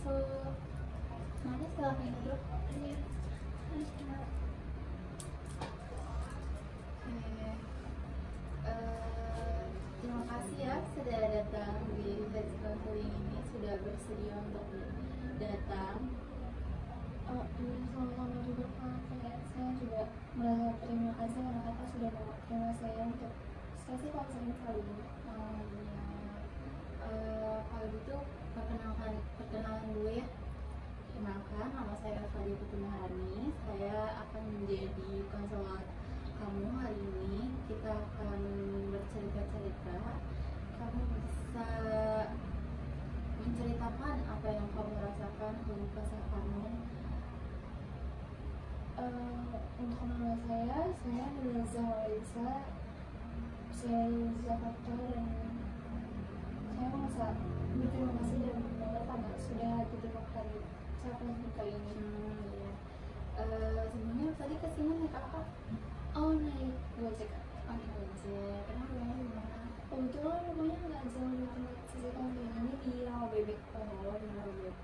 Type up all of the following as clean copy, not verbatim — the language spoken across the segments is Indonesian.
masuk. Mari silahkan duduk. Iya. Oke. Terima kasih ya sudah datang di Health Counseling ini, sudah bersedia untuk datang. Ini sama-sama juga Kak. Saya juga merasa terima kasih karena Kakak sudah menerima saya untuk sesi konseling kali ini. Kalau gitu perkenalan dulu ya. Kenalkan, nama saya Fadil Putumaharani. Saya akan menjadi konselor kamu hari ini. Kita akan bercerita-cerita. Kamu bisa menceritakan apa yang kamu rasakan, keluh kesah kamu. Untuk nama saya Nurza Walisa. Saya di Jakarta dan saya merasa berterima kasih dan bangga karena sudah diterima kali saya kali ini. Iya. Sebenarnya tadi kesini naik apa? Oh, naik Gojek. Naik Gojek. Kenapa ya? Gimana? Kebetulan rumahnya nggak jauh dari tempat sesi konseling ini, di Rawabebek. Oh, di Rawabebek.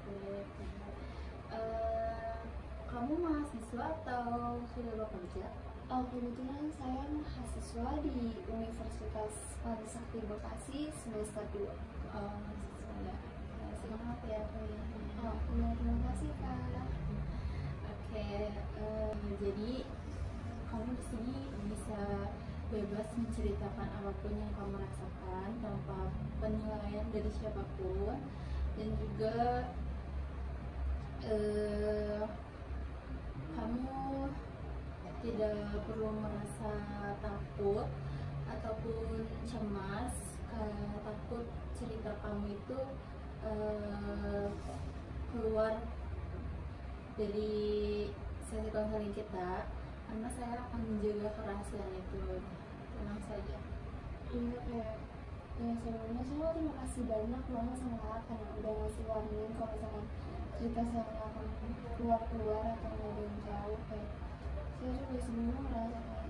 Kamu mahasiswa atau sudah bekerja? Kebetulan saya mahasiswa di Universitas Panisakti Bekasi semester 2. Mahasiswa ya. Semangat ya kuliahnya. Terima kasih Kak. Oke, jadi kamu di sini bisa bebas menceritakan apapun yang kamu rasakan tanpa penilaian dari siapapun, dan juga kamu tidak perlu merasa takut ataupun cemas, takut cerita kamu itu keluar dari sesi konseling kita, karena saya akan menjaga kerahasiaan itu. Tenang saja. Iya kayak ya sebelumnya saya terima kasih banyak banget sama Kakak karena udah ngasih warning kalau misalkan cerita saya nggak akan keluar atau nggak ada yang jauh. Kayak saya juga sebelumnya merasa kayak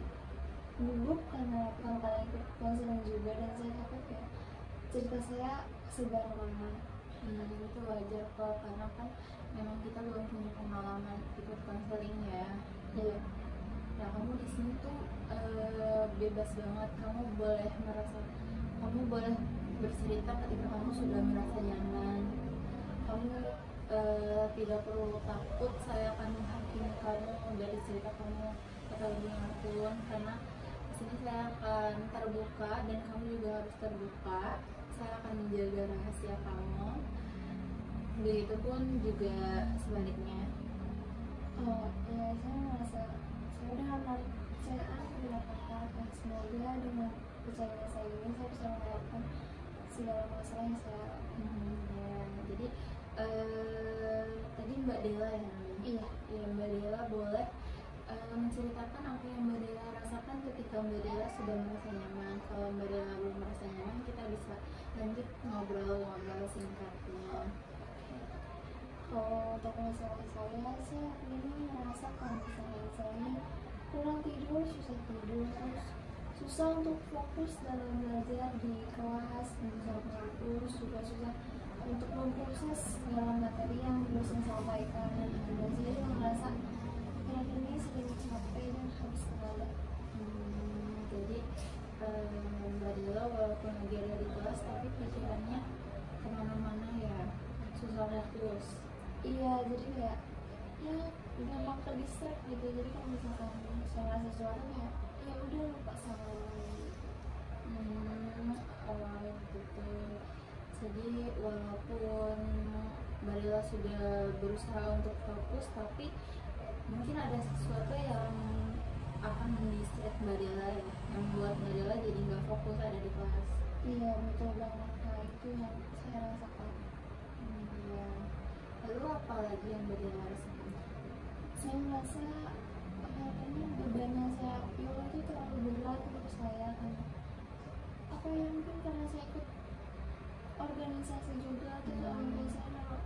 gugup karena kalian ikut konseling juga, dan saya takut kayak cerita saya sebar mana. Itu wajar kok, karena kan memang kita belum punya pengalaman ikut konseling ya. Iya. Nah, kamu di sini tuh bebas banget. Kamu boleh bercerita ketika kamu sudah merasa nyaman. Kamu tidak perlu takut saya akan menghakimi kamu dari cerita kamu atau dimanapun, karena di sini saya akan terbuka dan kamu juga harus terbuka. Saya akan menjaga rahasia kamu. Begitupun juga sebaliknya. Ya saya merasa saya udah menarik kepercayaan kepada Kakak, dan semoga dengan percaya saya ini saya bisa melewati segala masalah yang saya Ya, jadi tadi Mbak Dela ya namanya? Iya. Ya, Mbak Dela boleh menceritakan apa yang Mbak Dela rasakan ketika Mbak Dela sudah merasa nyaman. Kalau Mbak Dela belum merasa nyaman, kita bisa lanjut ngobrol singkatnya. Kalau untuk masalah saya ini merasa kalau misalnya saya ini kurang tidur, susah tidur, terus susah untuk fokus dalam belajar di kelas, bisa kampus, juga susah untuk memproses segala materi yang dosen sampaikan, dan juga saya merasa akhir ini sering capek dan habis tenaga. Jadi Mbak Dela walaupun lagi ada di kelas, tapi pikirannya kemana-mana ya, susah fokus. Iya, jadi kayak ya gampang ke distract gitu. Jadi kalau misalkan saya ngerasa sesuatu kayak ya udah lupa sama Gitu. Jadi walaupun Mbak Dela sudah berusaha untuk fokus, tapi mungkin ada sesuatu yang akan mendistract Mbak Dela ya, yang membuat Mbak Dela jadi nggak fokus ada di kelas. Iya betul banget. Nah itu yang saya rasakan. Ya. Lalu apa lagi yang Mbak Dela rasakan? Saya merasa kayaknya bebannya saya pilih itu terlalu berat untuk saya kan. Apa ya, mungkin karena saya ikut organisasi juga, terus saya naruh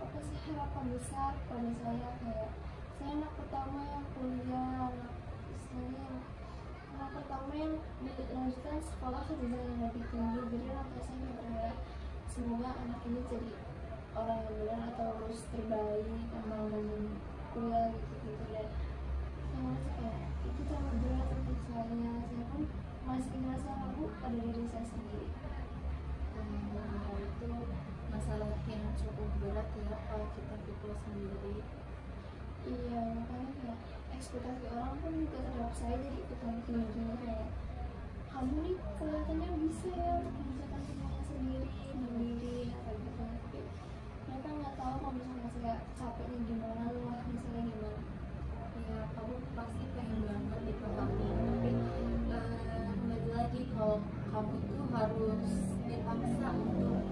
apa sih harapan besar pada saya, kayak saya anak pertama yang kuliah, anak pertama yang dilanjutkan sekolah ke jenjang yang lebih tinggi. Jadi orang tua saya berharap semoga anak ini jadi orang yang benar atau lulus terbaik emang kuliah gitu dan saya merasa kayak itu terlalu berat untuk saya pun masih merasa ragu pada diri saya sendiri. Itu masalah yang cukup berat ya kalau kita pikir sendiri. Iya, makanya kayak ekspektasi orang pun juga terhadap saya jadi ikutan tinggi kayak kamu nih kelihatannya bisa ya untuk mengerjakan semuanya sendiri mandiri atau gitu, tapi mereka nggak tahu kalau misalnya saya capeknya gimana, lelahnya saya gimana. Ya kamu pasti pengen banget dipahami, tapi kembali lagi kalau kamu itu harus dipaksa untuk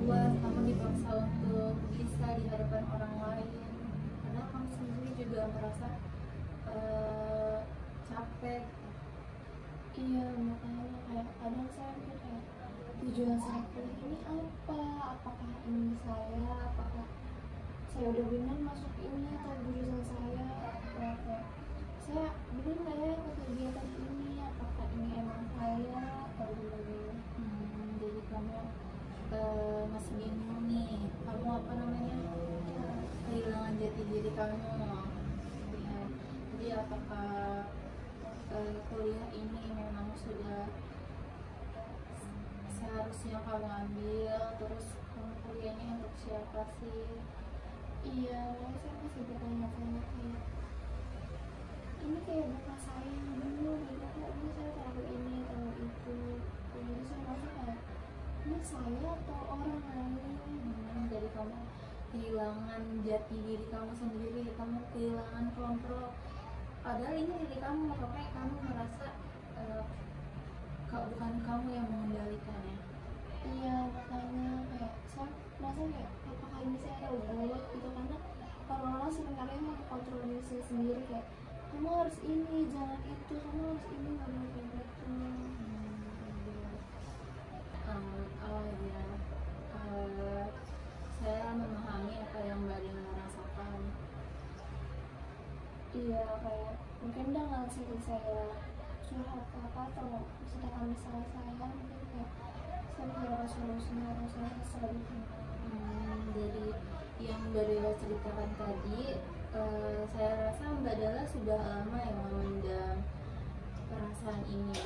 puas, kamu dipaksa untuk bisa di hadapan orang lain karena kamu sendiri juga merasa capek. Iya, makanya kayak kadang saya mikir kayak tujuan saya kuliah ini apa, apakah ini saya, apakah saya udah benar masuk ini atau jurusan saya, atau kayak saya benar nggak ya ke kegiatan ini, apakah ini emang saya atau gimana. Jadi kamu masih bingung nih, kamu apa namanya kehilangan jati diri kamu ya. Jadi apakah kuliah ini memang sudah seharusnya kamu ambil, terus kamu kuliahnya untuk siapa sih? Iya, saya masih bertanya-tanya kayak ini kayak bukan saya yang dulu gitu, kok ini saya taruh ini taruh itu, jadi saya merasa kayak ini saya atau orang lain. Jadi kamu kehilangan jati diri kamu sendiri, kamu kehilangan kontrol, padahal ini diri kamu, tapi kamu merasa bukan kamu yang mengendalikannya. Iya, makanya kayak saya merasa kayak apakah ini saya robot gitu, karena orang-orang sebenarnya mengkontrol diri saya sendiri kayak kamu harus ini, jangan itu, kamu harus ini, nggak boleh kayak gitu. Oh ya, saya memahami apa yang Mbak Dina rasakan. Iya, kayak mungkin dengan sih saya curhat apa atau menceritakan masalah saya, mungkin kayak saya mengira solusinya harus saya selalu Dari yang Mbak Dela ceritakan tadi, saya rasa Mbak Dela sudah lama yang memendam perasaan ini.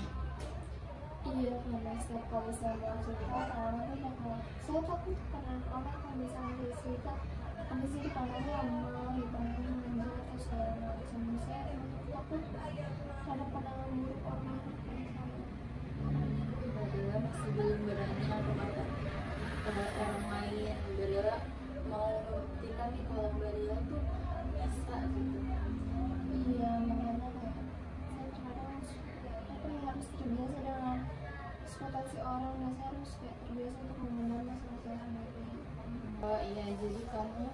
Iya, karena setiap kali saya mau cerita, orang-orang tuh bakal saya takut karena orang kalau misalnya saya cerita habis itu dipandang lama, dipandang manja atau segala macam. Saya emang takut ada pandangan buruk orang pada saya. Mbak Dela masih belum berani ngata-ngata orang lain. Mbak Dela mau membuktikan nih kalau Mbak Dela tuh bisa gitu. Iya, makanya kayak saya kadang apa ya, harus terbiasa dengan ekspektasi orang, dan saya harus kayak terbiasa untuk mengenal masalah saya sendiri. Oh iya, jadi kamu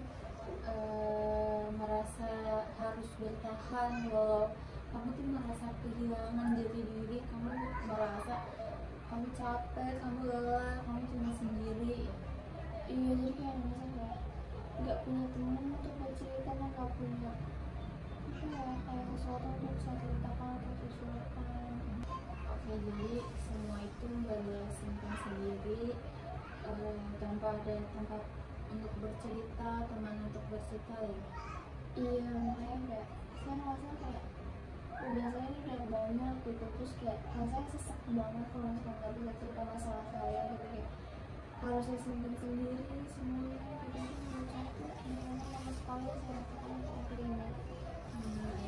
merasa harus bertahan walau kamu tuh merasa kehilangan jati diri, kamu merasa kamu capek, kamu lelah, kamu cuma sendiri. Iya, jadi kayak merasa kayak nggak punya teman untuk bercerita, dan nggak punya kayak sesuatu untuk saya ceritakan atau sesuatu. Oke, jadi semua itu Mbak Dela simpan sendiri, tanpa ada tempat untuk bercerita, teman untuk bercerita ya. Iya, makanya kayak saya merasa kayak udah saya ini udah banyak gitu, terus kayak rasanya sesak banget kalau misalnya nggak bisa cerita masalah saya gitu, kayak harus saya simpen sendiri semuanya gitu, itu capek karena lama sekali saya rasakan seperti ini.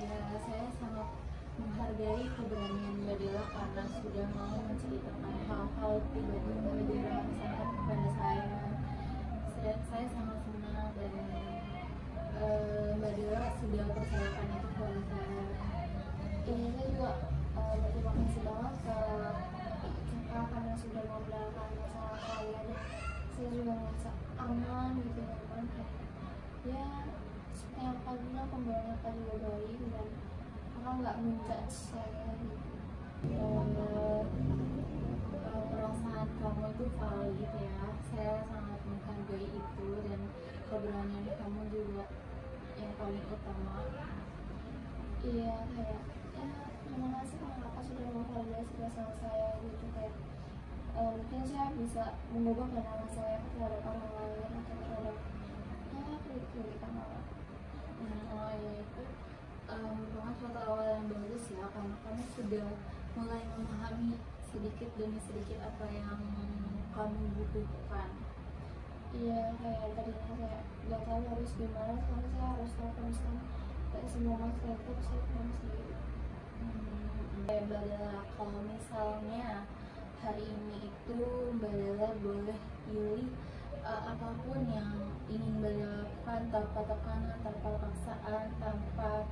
Ya, saya sangat menghargai keberanian Mbak Dela karena sudah mau menceritakan hal-hal pribadi yang Mbak Dela rasakan kepada saya. Dan saya sangat senang dan Mbak Dela sudah percayakan itu kepada saya. Ini saya juga berterima kasih banget ke kakak karena sudah membenarkan masalah saya, dan saya juga merasa aman gitu, nyaman kayak ya seperti yang kakak bilang, pembawaan kakak juga baik dan kakak nggak menjudge saya gitu. Perasaan kamu itu valid ya, saya sangat menghargai itu, dan keberanian kamu juga yang paling utama. Iya, kayak ya terima kasih karena kakak sudah memvalidasi perasaan saya gitu, kayak mungkin saya bisa mengubah pandangan saya terhadap orang lain atau terhadap demi sedikit apa yang kamu butuhkan. Iya, kayak tadinya saya nggak tahu harus gimana, sekarang saya harus tahu kalau misalkan kayak semua masalah itu bisa pulang sendiri. Mbak Dela, kalau misalnya hari ini itu Mbak Dela boleh pilih apapun yang ingin Mbak Dela lakukan tanpa tekanan, tanpa paksaan, tanpa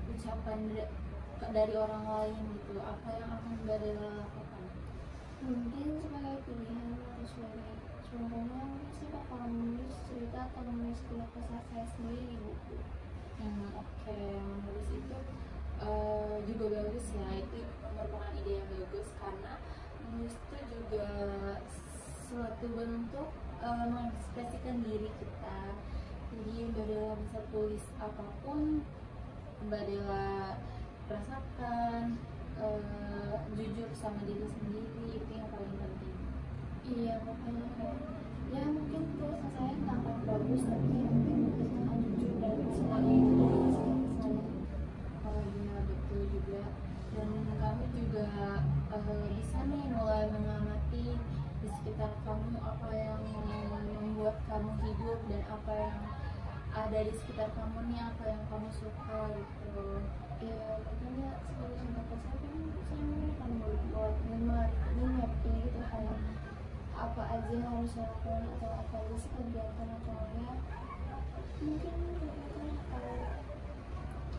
ucapan dari orang lain gitu, apa yang akan Mbak Dela lakukan? Mungkin sebagai pilihan atau sebagai contohnya, mungkin saya bakal menulis cerita atau menulis keluh kesah saya sendiri di buku. Oke, menulis itu juga bagus ya, itu merupakan ide yang bagus karena menulis itu juga suatu bentuk mengekspresikan diri kita. Jadi Mbak Dela bisa tulis apapun Mbak Dela rasakan, jujur sama diri sendiri, itu yang paling penting. Iya, makanya kayak ya mungkin tulisan saya nggak akan bagus, tapi ya mungkin tulisan akan jujur dan semuanya itu dari saya. Oh iya, betul juga. Dan kami juga bisa nih mulai mengamati di sekitar kamu apa yang membuat kamu hidup dan apa yang ada di sekitar kamu nih, apa yang kamu suka gitu. Ya makanya sebagai contoh saya kan saya akan membuat mimpi gitu kayak apa aja yang harus saya lakukan atau apa aja sih kegiatan atau ya mungkin kegiatan atau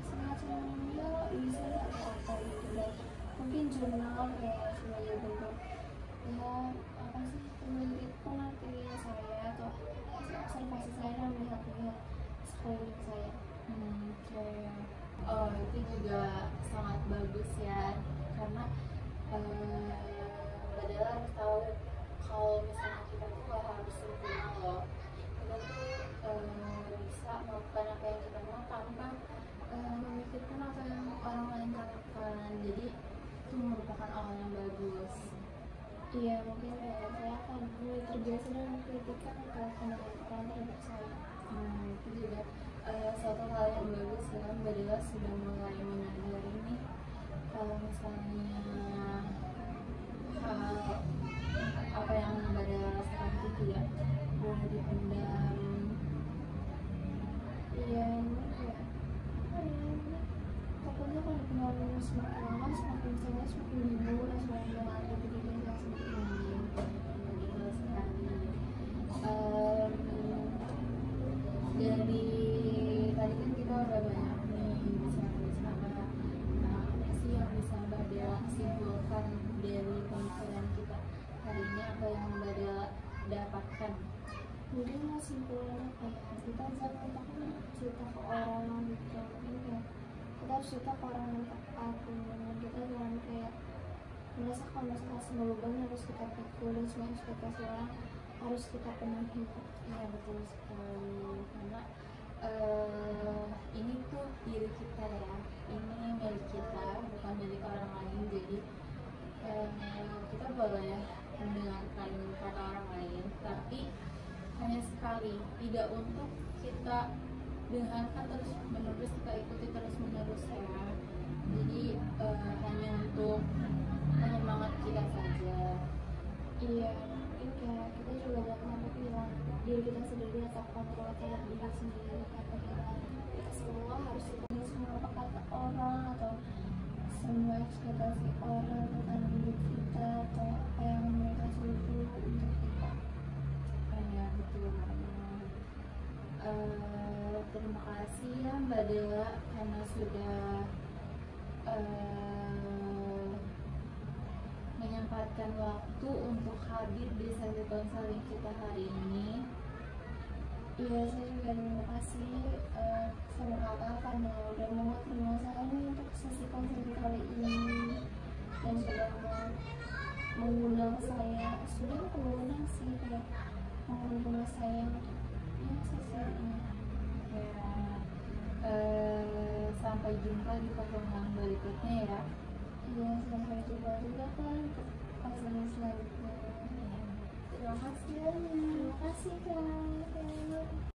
semacamnya bisa atau apa gitu, dan mungkin jurnal kayak sebagai bentuk ya apa sih pengertian saya atau observasi saya dan melihat-lihat sekeliling saya. Oke. Oh, itu juga sangat bagus ya, karena Mbak Dela harus tahu kalau misalnya kita tuh gak harus sempurna loh. Kita tuh bisa melakukan apa yang kita mau tanpa memikirkan apa yang orang lain katakan. Jadi itu merupakan awal yang bagus. Iya, mungkin kayak saya akan mulai terbiasa dengan kritikan atau pandangan orang terhadap saya. Itu juga suatu hal yang bagus ya, Mbak Dela sudah mulai menyadari nih kalau misalnya hal apa yang Mbak Dela rasakan itu tidak boleh dipendam. Iya, ini kayak apa ya, pokoknya kalau dipendam semakin lama semakin saya semakin bingung dan semakin mengalami diri saya sendiri. Betul sekali. Dari tadi kan kita udah banyak nih bicara-bicara, apa sih yang bisa Mbak Dela simpulkan dari pembicaraan kita hari ini, apa yang Mbak Dela dapatkan? Mungkin kesimpulannya kayak kita jangan takut cerita ke orang gitu, mungkin kayak kita harus cerita ke orang yang tepat, dan kita jangan kayak merasa kalau masalah semua beban harus kita pikul dan semua ekspektasi orang harus kita penuhi. Iya, betul sekali, karena ini tuh diri kita ya, ini milik kita, bukan milik orang lain. Jadi kita boleh mendengarkan kata orang lain, tapi hanya sekali, tidak untuk kita dengarkan terus menerus, kita ikuti terus menerus ya. Jadi hanya untuk penyemangat kita saja. Iya, mungkin kayak kita juga jangan sampai kehilangan diri kita sendiri atau kontrol terhadap diri sendiri, atau kehilangan kita semua harus ikutin semua apa kata orang atau semua ekspektasi orang tentang diri kita atau apa yang mereka suruh untuk kita. Ya, betul banget. Terima kasih ya Mbak Dela karena sudah menyempatkan waktu untuk hadir di sesi konseling kita hari ini. Iya, saya juga terima kasih sama kakak karena udah mau terima saya nih untuk sesi konseling kali ini dan sudah mengundang saya, sudah mengundang sih kayak mengundang saya untuk ya sesi ini. Ya, sampai jumpa di pertemuan berikutnya ya. Iya, sampai jumpa juga kan untuk konseling selanjutnya. Terima kasih. Terima kasih kak.